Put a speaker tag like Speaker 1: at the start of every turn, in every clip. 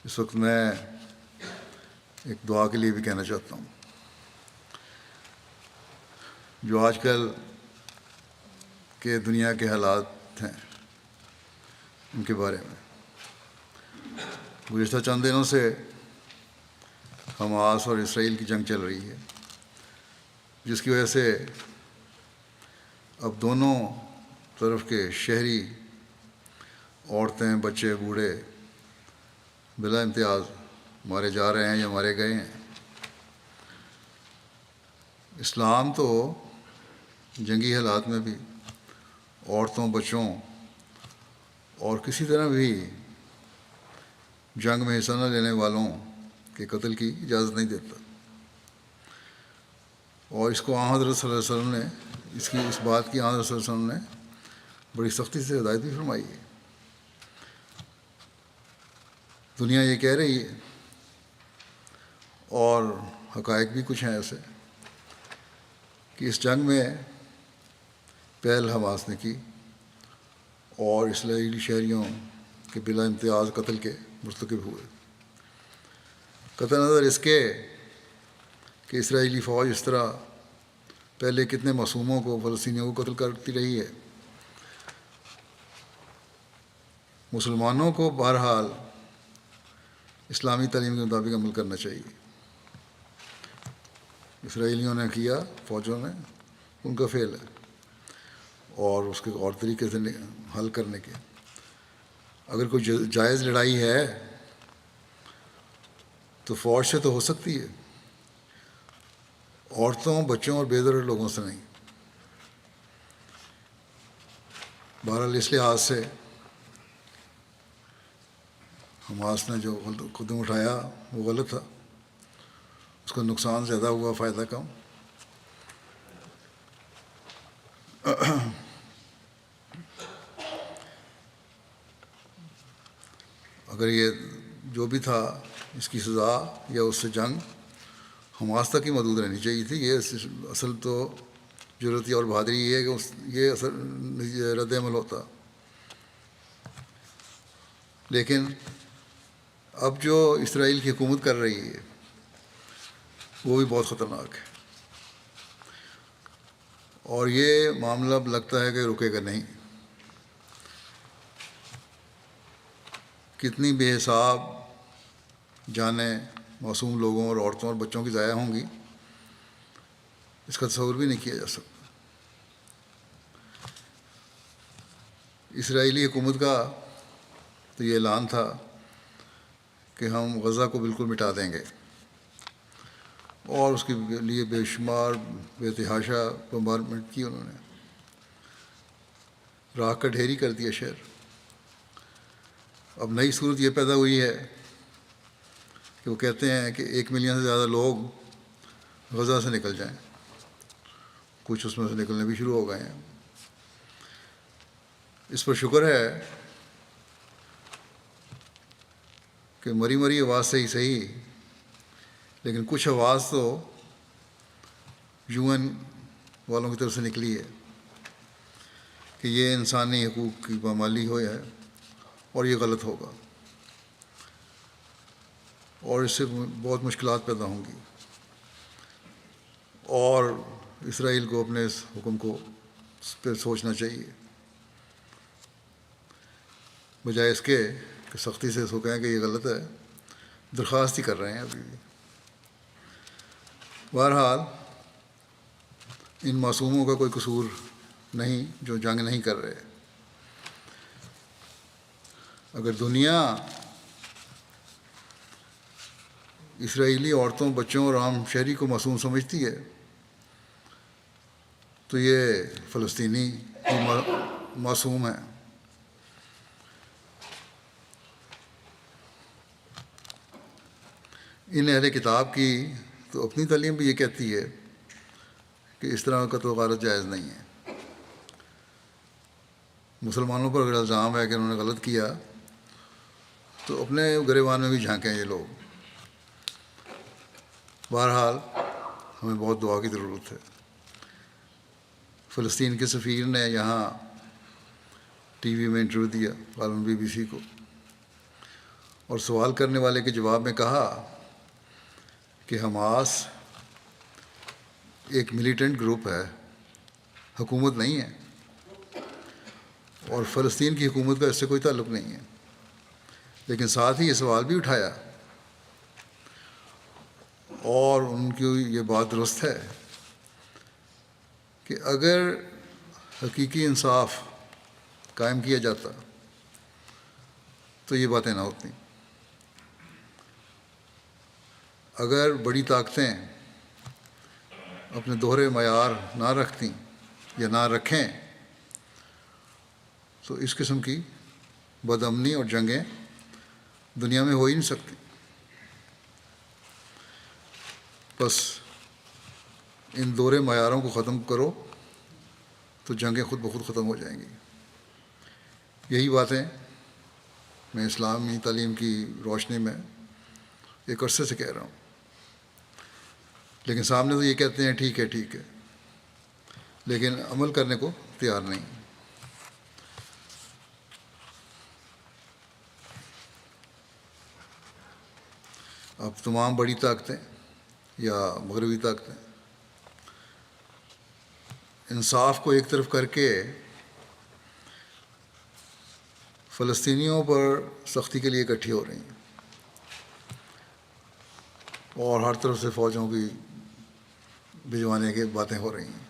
Speaker 1: اس وقت میں ایک دعا کے لیے بھی کہنا چاہتا ہوں. جو آج کل کے دنیا کے حالات ہیں ان کے بارے میں. گزشتہ چند دنوں سے حماس اور اسرائیل کی جنگ چل رہی ہے، جس کی وجہ سے اب دونوں طرف کے شہری، عورتیں، بچے، بوڑھے بلا امتیاز مارے جا رہے ہیں یا مارے گئے ہیں. اسلام تو جنگی حالات میں بھی عورتوں، بچوں اور کسی طرح بھی جنگ میں حصہ نہ لینے والوں کے قتل کی اجازت نہیں دیتا. اور اس کو حضرت صلی اللہ علیہ وسلم نے اس بات کی حضرت صلی اللہ علیہ وسلم نے بڑی سختی سے ہدایت بھی فرمائی ہے. دنیا یہ کہہ رہی ہے، اور حقائق بھی کچھ ہیں ایسے، کہ اس جنگ میں پہل حماس نے کی اور اسرائیلی شہریوں کے بلا امتیاز قتل کے مرتکب ہوئے. قطع نظر اس کے کہ اسرائیلی فوج اس طرح پہلے کتنے معصوموں کو، فلسطینیوں کو قتل کرتی رہی ہے. مسلمانوں کو بہرحال اسلامی تعلیم کے مطابق عمل کرنا چاہیے. اسرائیلیوں نے کیا، فوجوں نے، ان کا فعل ہے، اور اس کے اور طریقے سے حل کرنے کے. اگر کوئی جائز لڑائی ہے تو فوج سے تو ہو سکتی ہے، عورتوں، بچوں اور بے ضرر لوگوں سے نہیں. بہرحال اس لحاظ سے حماس نے جو قدم اٹھایا وہ غلط تھا. اس کا نقصان زیادہ ہوا، فائدہ کم. اگر یہ جو بھی تھا اس کی سزا یا اس سے جنگ حماس تک ہی محدود رہنی چاہیے تھی. یہ اصل تو ضرورت اور بہادری یہ ہے کہ یہ اصل رد عمل ہوتا. لیکن اب جو اسرائیل کی حکومت کر رہی ہے وہ بھی بہت خطرناک ہے، اور یہ معاملہ اب لگتا ہے کہ رکے گا نہیں. کتنی بے حساب جانیں معصوم لوگوں اور عورتوں اور بچوں کی ضائع ہوں گی، اس کا تصور بھی نہیں کیا جا سکتا. اسرائیلی حکومت کا تو یہ اعلان تھا کہ ہم غزہ کو بالکل مٹا دیں گے، اور اس کے لیے بے شمار بے تحاشا بمبارمنٹ کی. انہوں نے راکھ کا ڈھیری کر دیا شہر. اب نئی صورت یہ پیدا ہوئی ہے کہ وہ کہتے ہیں کہ 1 ملین سے زیادہ لوگ غزہ سے نکل جائیں. کچھ اس میں سے نکلنے بھی شروع ہو گئے ہیں. اس پر شکر ہے کہ مری مری آواز سے ہی صحیح، لیکن کچھ آواز تو UN والوں کی طرف سے نکلی ہے کہ یہ انسانی حقوق کی پامالی ہو ہے اور یہ غلط ہوگا، اور اس سے بہت مشکلات پیدا ہوں گی. اور اسرائیل کو اپنے اس حکم کو پہ سوچنا چاہیے، بجائے اس کے کہ سختی سے اس کو کہیں کہ یہ غلط ہے. درخواست ہی کر رہے ہیں ابھی بھی. بہرحال ان معصوموں کا کوئی قصور نہیں جو جنگ نہیں کر رہے. اگر دنیا اسرائیلی عورتوں، بچوں اور عام شہری کو معصوم سمجھتی ہے تو یہ فلسطینی معصوم ہیں. ان اہل کتاب کی تو اپنی تعلیم بھی یہ کہتی ہے کہ اس طرح کا تو غارت جائز نہیں ہے. مسلمانوں پر اگر الزام ہے کہ انہوں نے غلط کیا تو اپنے گریبان میں بھی جھانکیں یہ لوگ. بہرحال ہمیں بہت دعا کی ضرورت ہے. فلسطین کے سفیر نے یہاں ٹی وی میں انٹرویو دیا، غالباً BBC کو، اور سوال کرنے والے کے جواب میں کہا کہ حماس ایک ملیٹنٹ گروپ ہے، حکومت نہیں ہے، اور فلسطین کی حکومت کا اس سے کوئی تعلق نہیں ہے۔ لیکن ساتھ ہی یہ سوال بھی اٹھایا، اور ان کی یہ بات درست ہے، کہ اگر حقیقی انصاف قائم کیا جاتا تو یہ باتیں نہ ہوتی۔ اگر بڑی طاقتیں اپنے دوہرے معیار نہ رکھتیں یا نہ رکھیں تو اس قسم کی بد امنی اور جنگیں دنیا میں ہو ہی نہیں سکتی۔ بس ان دوہرے معیاروں کو ختم کرو تو جنگیں خود بخود ختم ہو جائیں گی۔ یہی باتیں میں اسلامی تعلیم کی روشنی میں ایک عرصے سے کہہ رہا ہوں، لیکن سامنے تو یہ کہتے ہیں ٹھیک ہے ٹھیک ہے، لیکن عمل کرنے کو تیار نہیں۔ اب تمام بڑی طاقتیں یا مغربی طاقتیں انصاف کو ایک طرف کر کے فلسطینیوں پر سختی کے لیے اکٹھی ہو رہی ہیں، اور ہر طرف سے فوجوں کی بھجوانے کی باتیں ہو رہی ہیں۔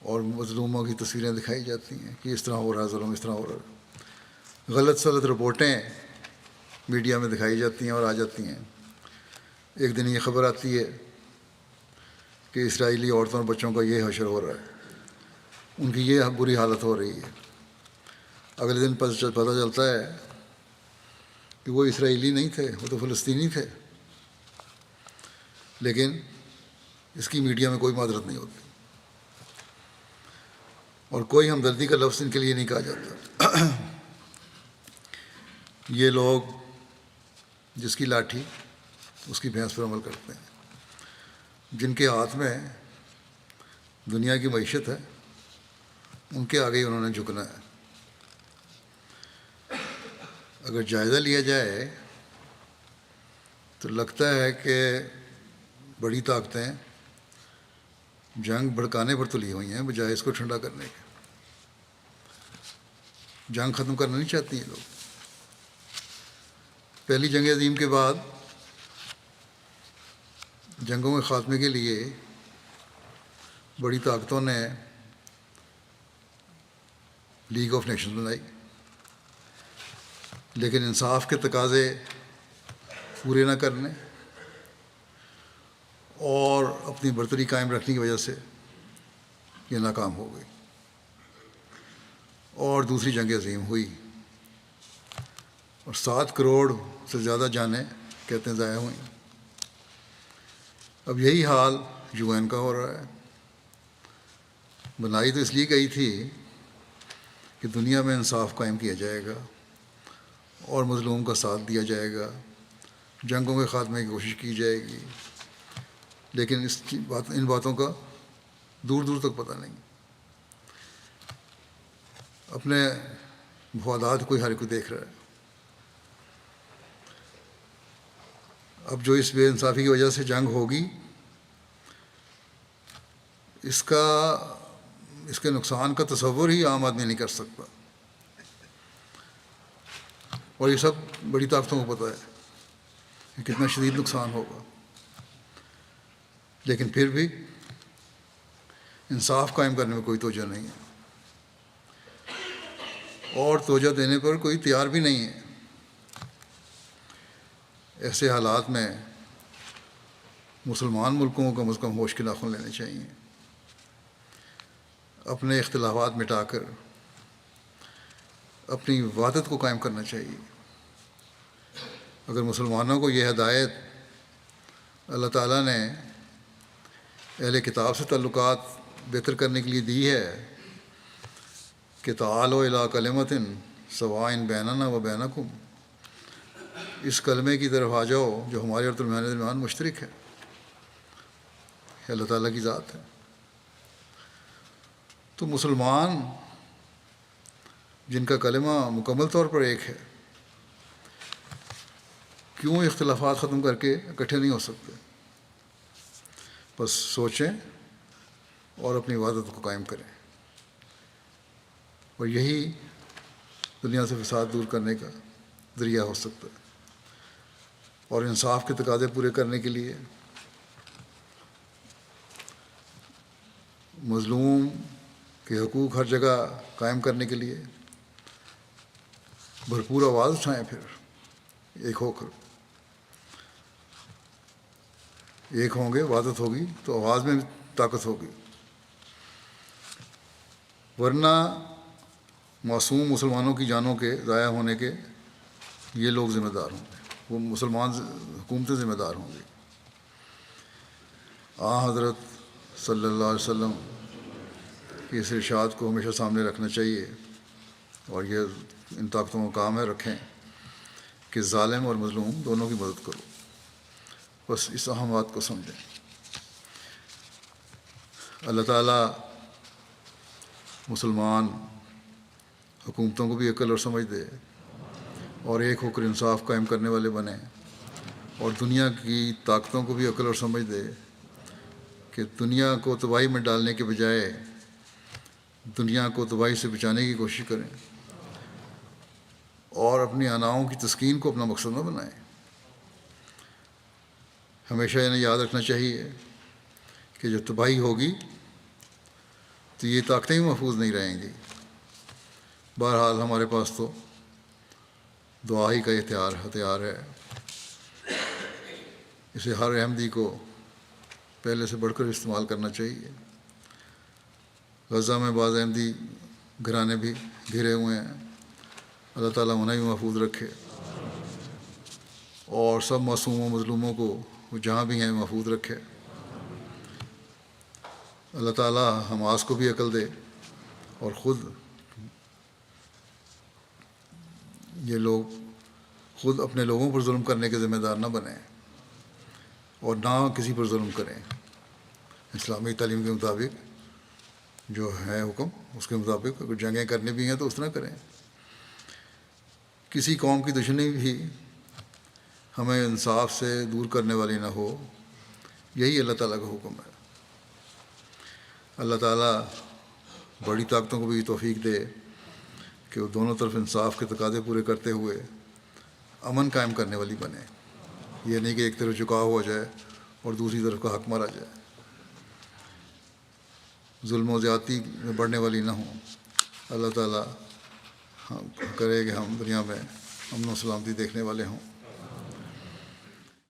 Speaker 1: اور مظلوموں کی تصویریں دکھائی جاتی ہیں کہ اس طرح ہو رہا ہے ظلم، اس طرح ہو رہا ہے۔ غلط سلط رپورٹیں میڈیا میں دکھائی جاتی ہیں اور آ جاتی ہیں۔ ایک دن یہ خبر آتی ہے کہ اسرائیلی عورتوں اور بچوں کا یہ حشر ہو رہا ہے، ان کی یہ بری حالت ہو رہی ہے۔ اگلے دن پتہ چلتا ہے کہ وہ اسرائیلی نہیں تھے، وہ تو فلسطینی تھے، لیکن اس کی میڈیا میں کوئی معذرت نہیں ہوتی، اور کوئی ہمدردی کا لفظ ان کے لیے نہیں کہا جاتا۔ یہ لوگ جس کی لاٹھی اس کی بھینس پر عمل کرتے ہیں، جن کے ہاتھ میں دنیا کی معیشت ہے ان کے آگے ہی انہوں نے جھکنا ہے۔ اگر جائزہ لیا جائے تو لگتا ہے کہ بڑی طاقتیں جنگ بھڑکانے پر تلی ہوئی ہیں بجائے اس کو ٹھنڈا کرنے کے۔ جنگ ختم کرنا نہیں چاہتی ہیں لوگ۔ پہلی جنگ عظیم کے بعد جنگوں کے خاتمے کے لیے بڑی طاقتوں نے لیگ آف نیشنز بنائی، لیکن انصاف کے تقاضے پورے نہ کرنے اور اپنی برتری قائم رکھنے کی وجہ سے یہ ناکام ہو گئی، اور دوسری جنگ عظیم ہوئی، اور 7 کروڑ سے زیادہ جانیں کہتے ہیں ضائع ہوئیں۔ اب یہی حال UN کا ہو رہا ہے۔ بنائی تو اس لیے گئی تھی کہ دنیا میں انصاف قائم کیا جائے گا اور مظلوم کا ساتھ دیا جائے گا، جنگوں کے خاتمے کی کوشش کی جائے گی، لیکن ان باتوں کا دور دور تک پتہ نہیں۔ اپنے مفادات کوئی ہر کوئی دیکھ رہا ہے۔ اب جو اس بے انصافی کی وجہ سے جنگ ہوگی، اس کے نقصان کا تصور ہی عام آدمی نہیں کر سکتا، اور یہ سب بڑی طاقتوں کو پتہ ہے کہ کتنا شدید نقصان ہوگا، لیکن پھر بھی انصاف قائم کرنے میں کوئی توجہ نہیں ہے، اور توجہ دینے پر کوئی تیار بھی نہیں ہے۔ ایسے حالات میں مسلمان ملکوں کو کم از کم ہوش کے ناخن لینے چاہیے، اپنے اختلافات مٹا کر اپنی وحدت کو قائم کرنا چاہیے۔ اگر مسلمانوں کو یہ ہدایت اللہ تعالیٰ نے اہل کتاب سے تعلقات بہتر کرنے کے لیے دی ہے کہ تعالوا الی کلمۃ سواء بیننا و بینکم، اس کلمے کی طرف آ جاؤ جو ہمارے اور تمہارے درمیان مشترک ہے، یہ اللہ تعالیٰ کی ذات ہے، تو مسلمان جن کا کلمہ مکمل طور پر ایک ہے، کیوں اختلافات ختم کر کے اکٹھے نہیں ہو سکتے؟ بس سوچیں اور اپنی عبادت کو قائم کریں، اور یہی دنیا سے فساد دور کرنے کا ذریعہ ہو سکتا ہے۔ اور انصاف کے تقاضے پورے کرنے کے لیے، مظلوم کے حقوق ہر جگہ قائم کرنے کے لیے بھرپور آواز اٹھائیں، پھر ایک ہو کر۔ ایک ہوں گے، عبادت ہوگی تو آواز میں طاقت ہوگی، ورنہ معصوم مسلمانوں کی جانوں کے ضائع ہونے کے یہ لوگ ذمہ دار ہوں گے، وہ مسلمان حکومتیں ذمہ دار ہوں گی۔ حضرت صلی اللہ علیہ وسلم کی اس ارشاد کو ہمیشہ سامنے رکھنا چاہیے، اور یہ ان طاقتوں کا کام ہے رکھیں کہ ظالم اور مظلوم دونوں کی مدد کرو۔ بس اس اہم بات کو سمجھیں۔ اللہ تعالیٰ مسلمان حکومتوں کو بھی عقل اور سمجھ دے، اور ایک ہو کر انصاف قائم کرنے والے بنیں، اور دنیا کی طاقتوں کو بھی عقل اور سمجھ دے کہ دنیا کو تباہی میں ڈالنے کے بجائے دنیا کو تباہی سے بچانے کی کوشش کریں، اور اپنی اناؤں کی تسکین کو اپنا مقصد نہ بنائیں۔ ہمیشہ انہیں یاد رکھنا چاہیے کہ جب تباہی ہوگی تو یہ طاقتیں بھی محفوظ نہیں رہیں گی۔ بہرحال ہمارے پاس تو دعا ہی کا ہتھیار ہے، اسے ہر احمدی کو پہلے سے بڑھ کر استعمال کرنا چاہیے۔ غزہ میں بعض احمدی گھرانے بھی گھرے ہوئے ہیں، اللہ تعالیٰ انہیں بھی محفوظ رکھے، اور سب معصوموں مظلوموں کو وہ جہاں بھی ہیں محفوظ رکھے۔ اللہ تعالیٰ حماس کو بھی عقل دے، اور یہ لوگ خود اپنے لوگوں پر ظلم کرنے کے ذمہ دار نہ بنیں، اور نہ کسی پر ظلم کریں۔ اسلامی تعلیم کے مطابق جو ہے حکم، اس کے مطابق اگر جنگیں کرنی بھی ہیں تو اس طرح کریں۔ کسی قوم کی دشمنی بھی ہمیں انصاف سے دور کرنے والی نہ ہو، یہی اللہ تعالیٰ کا حکم ہے۔ اللہ تعالیٰ بڑی طاقتوں کو بھی توفیق دے کہ وہ دونوں طرف انصاف کے تقاضے پورے کرتے ہوئے امن قائم کرنے والی بنے، یہ نہیں کہ ایک طرف جھکاؤ ہو جائے اور دوسری طرف کا حق مارا جائے، ظلم و زیادتی میں بڑھنے والی نہ ہوں۔ اللہ تعالیٰ کرے کہ ہم دنیا میں امن و سلامتی دیکھنے والے ہوں۔